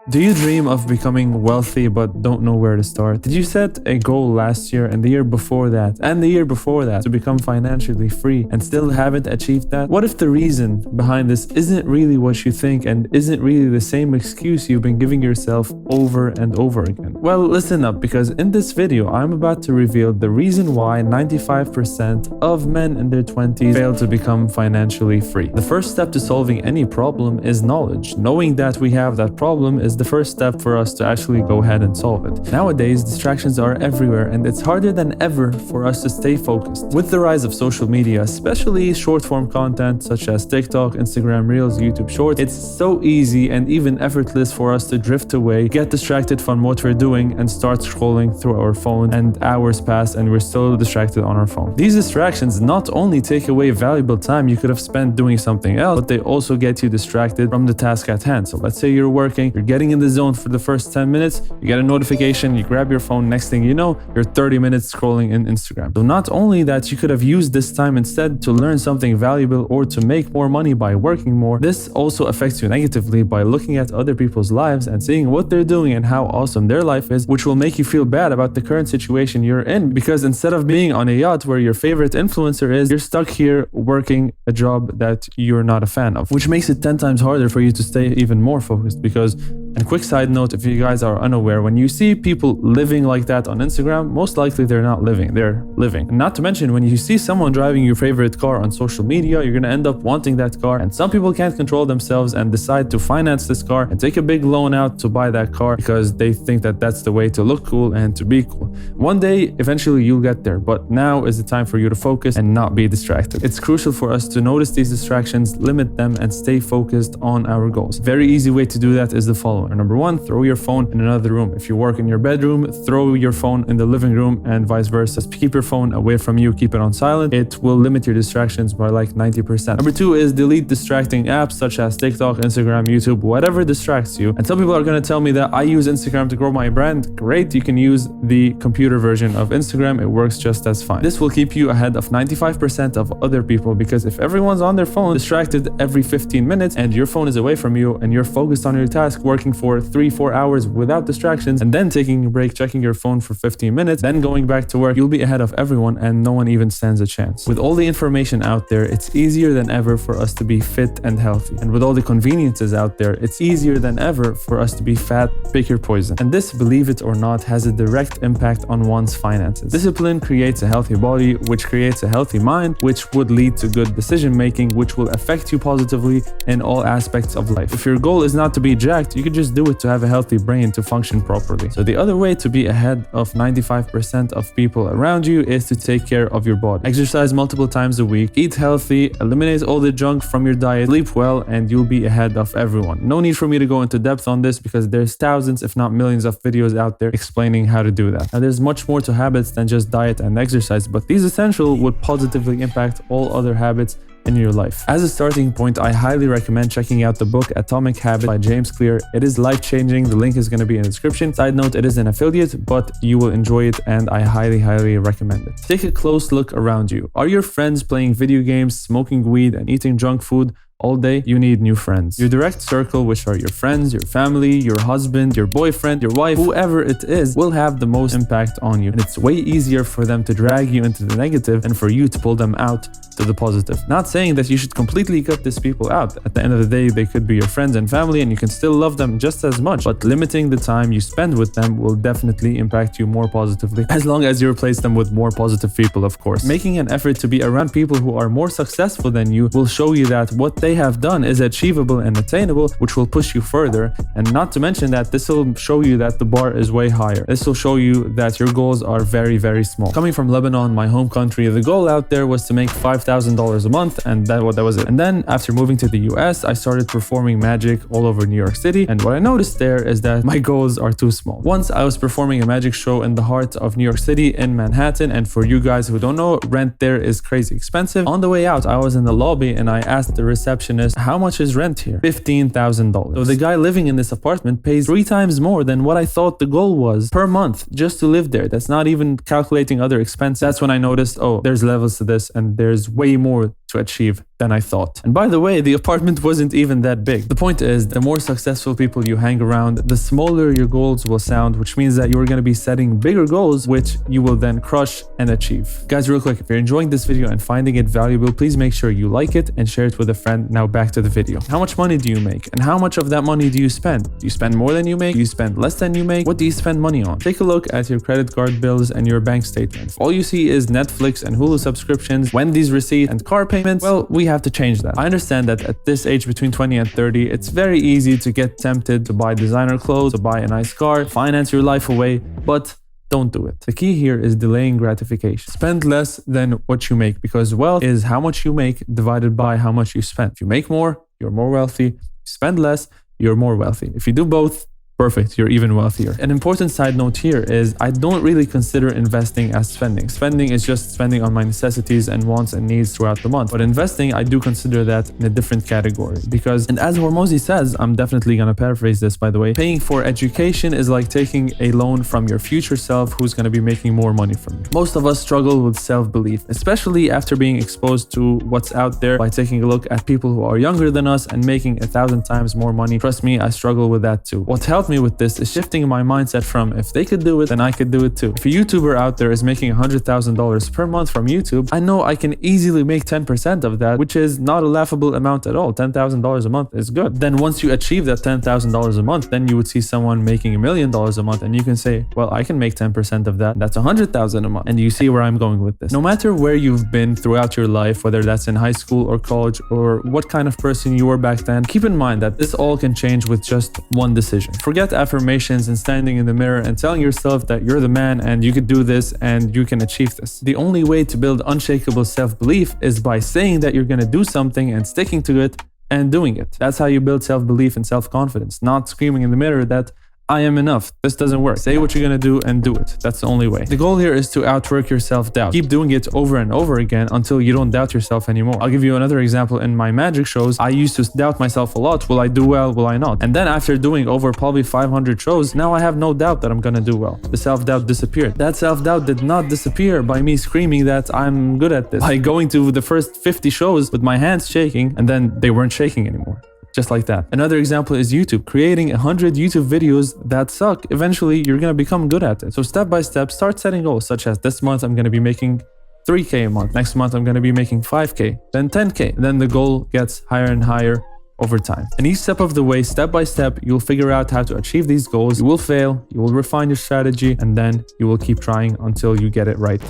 Do you dream of becoming wealthy but don't know where to start? Did you set a goal last year and the year before that and the year before that to become financially free and still haven't achieved that? What if the reason behind this isn't really what you think and isn't really the same excuse you've been giving yourself over and over again? Well, listen up, because in this video I'm about to reveal the reason why 95% of men in their 20s fail to become financially free. The first step to solving any problem is knowledge. Knowing that we have that problem is the first step for us to actually go ahead and solve it. Nowadays, distractions are everywhere and it's harder than ever for us to stay focused. With the rise of social media, especially short-form content such as TikTok, Instagram Reels, YouTube Shorts, it's so easy and even effortless for us to drift away, get distracted from what we're doing and start scrolling through our phone, and hours pass and we're still distracted on our phone. These distractions not only take away valuable time you could have spent doing something else, but they also get you distracted from the task at hand. So let's say you're working, you're getting in the zone for the first 10 minutes, you get a notification, you grab your phone, next thing you know, you're 30 minutes scrolling in Instagram. So not only that you could have used this time instead to learn something valuable or to make more money by working more, this also affects you negatively by looking at other people's lives and seeing what they're doing and how awesome their life is, which will make you feel bad about the current situation you're in, because instead of being on a yacht where your favorite influencer is, you're stuck here working a job that you're not a fan of, which makes it 10 times harder for you to stay even more focused. Because, and quick side note, if you guys are unaware, when you see people living like that on Instagram, most likely they're not living, they're living. And not to mention, when you see someone driving your favorite car on social media, you're gonna end up wanting that car. And some people can't control themselves and decide to finance this car and take a big loan out to buy that car because they think that that's the way to look cool and to be cool. One day, eventually you'll get there, but now is the time for you to focus and not be distracted. It's crucial for us to notice these distractions, limit them, and stay focused on our goals. Very easy way to do that is the following. Number one, throw your phone in another room. If you work in your bedroom, throw your phone in the living room and vice versa. Keep your phone away from you, keep it on silent. It will limit your distractions by like 90%. Number two is delete distracting apps such as TikTok, Instagram, YouTube, whatever distracts you. And some people are going to tell me that I use Instagram to grow my brand. Great, you can use the computer version of Instagram. It works just as fine. This will keep you ahead of 95% of other people, because if everyone's on their phone distracted every 15 minutes and your phone is away from you and you're focused on your task, working for 3-4 hours without distractions, and then taking a break, checking your phone for 15 minutes, then going back to work, you'll be ahead of everyone and no one even stands a chance. With all the information out there, it's easier than ever for us to be fit and healthy. And with all the conveniences out there, it's easier than ever for us to be fat, pick your poison. And this, believe it or not, has a direct impact on one's finances. Discipline creates a healthy body, which creates a healthy mind, which would lead to good decision making, which will affect you positively in all aspects of life. If your goal is not to be jacked, you could just do it to have a healthy brain to function properly. So the other way to be ahead of 95% of people around you is to take care of your body. Exercise multiple times a week, eat healthy, eliminate all the junk from your diet, sleep well, and you'll be ahead of everyone. No need for me to go into depth on this because there's thousands, if not millions of videos out there explaining how to do that. Now there's much more to habits than just diet and exercise, but these essentials would positively impact all other habits in your life. As a starting point, I highly recommend checking out the book Atomic Habits by James Clear. It is life-changing. The link is going to be in the description. Side note, it is an affiliate, but you will enjoy it and I highly recommend it. Take a close look around you. Are your friends playing video games, smoking weed, and eating junk food all day? You need new friends. Your direct circle, which are your friends, your family, your husband, your boyfriend, your wife, whoever it is, will have the most impact on you. And it's way easier for them to drag you into the negative and for you to pull them out to the positive. Not saying that you should completely cut these people out. At the end of the day, they could be your friends and family and you can still love them just as much, but limiting the time you spend with them will definitely impact you more positively, as long as you replace them with more positive people, of course. Making an effort to be around people who are more successful than you will show you that what they have done is achievable and attainable, which will push you further. And not to mention that this will show you that the bar is way higher. This will show you that your goals are very small. Coming from Lebanon, my home country, the goal out there was to make $5,000 a month, and that was it. And then after moving to the US, I started performing magic all over New York City, and what I noticed there is that my goals are too small. Once I was performing a magic show in the heart of New York City in Manhattan, and for you guys who don't know, rent there is crazy expensive. On the way out, I was in the lobby and I asked the receptionist, how much is rent here? $15,000. So the guy living in this apartment pays 3 times more than what I thought the goal was per month just to live there. That's not even calculating other expenses. That's when I noticed, oh, there's levels to this and there's way more to achieve than I thought. And by the way, the apartment wasn't even that big. The point is, the more successful people you hang around, the smaller your goals will sound, which means that you're going to be setting bigger goals, which you will then crush and achieve. Guys, real quick, if you're enjoying this video and finding it valuable, please make sure you like it and share it with a friend. Now back to the video. How much money do you make? And how much of that money do you spend? Do you spend more than you make? Do you spend less than you make? What do you spend money on? Take a look at your credit card bills and your bank statements. All you see is Netflix and Hulu subscriptions, Wendy's receipts, and car payments. Well, we have to change that. I understand that at this age between 20 and 30, it's very easy to get tempted to buy designer clothes, to buy a nice car, finance your life away, but don't do it. The key here is delaying gratification. Spend less than what you make, because wealth is how much you make divided by how much you spend. If you make more, you're more wealthy. If you spend less, you're more wealthy. If you do both, perfect, you're even wealthier. An important side note here is I don't really consider investing as spending. Spending is just spending on my necessities and wants and needs throughout the month. But investing, I do consider that in a different category because, and as Hormozi says, I'm definitely going to paraphrase this by the way, paying for education is like taking a loan from your future self who's going to be making more money from you. Most of us struggle with self-belief, especially after being exposed to what's out there by taking a look at people who are younger than us and making 1,000 times more money. Trust me, I struggle with that too. What helped me with this is shifting my mindset from if they could do it, then I could do it too. If a YouTuber out there is making $100,000 per month from YouTube, I know I can easily make 10% of that, which is not a laughable amount at all. $10,000 a month is good. Then once you achieve that $10,000 a month, then you would see someone making $1 million a month and you can say, well, I can make 10% of that. That's $100,000 a month. And you see where I'm going with this. No matter where you've been throughout your life, whether that's in high school or college or what kind of person you were back then, keep in mind that this all can change with just one decision. Forget affirmations and standing in the mirror and telling yourself that you're the man and you could do this and you can achieve this. The only way to build unshakable self-belief is by saying that you're going to do something and sticking to it and doing it. That's how you build self-belief and self-confidence, not screaming in the mirror that I am enough. This doesn't work. Say what you're gonna do and do it. That's the only way. The goal here is to outwork your self-doubt. Keep doing it over and over again until you don't doubt yourself anymore. I'll give you another example. In my magic shows, I used to doubt myself a lot. Will I do well? Will I not? And then after doing over probably 500 shows, now I have no doubt that I'm gonna do well. The self-doubt disappeared. That self-doubt did not disappear by me screaming that I'm good at this. By going to the first 50 shows with my hands shaking and then they weren't shaking anymore. Just like that. Another example is YouTube. Creating 100 YouTube videos that suck, eventually you're going to become good at it. So step by step, start setting goals such as this month I'm going to be making 3K a month. Next month I'm going to be making 5K, then 10K. Then the goal gets higher and higher over time. And each step of the way, step by step, you'll figure out how to achieve these goals. You will fail, you will refine your strategy, and then you will keep trying until you get it right.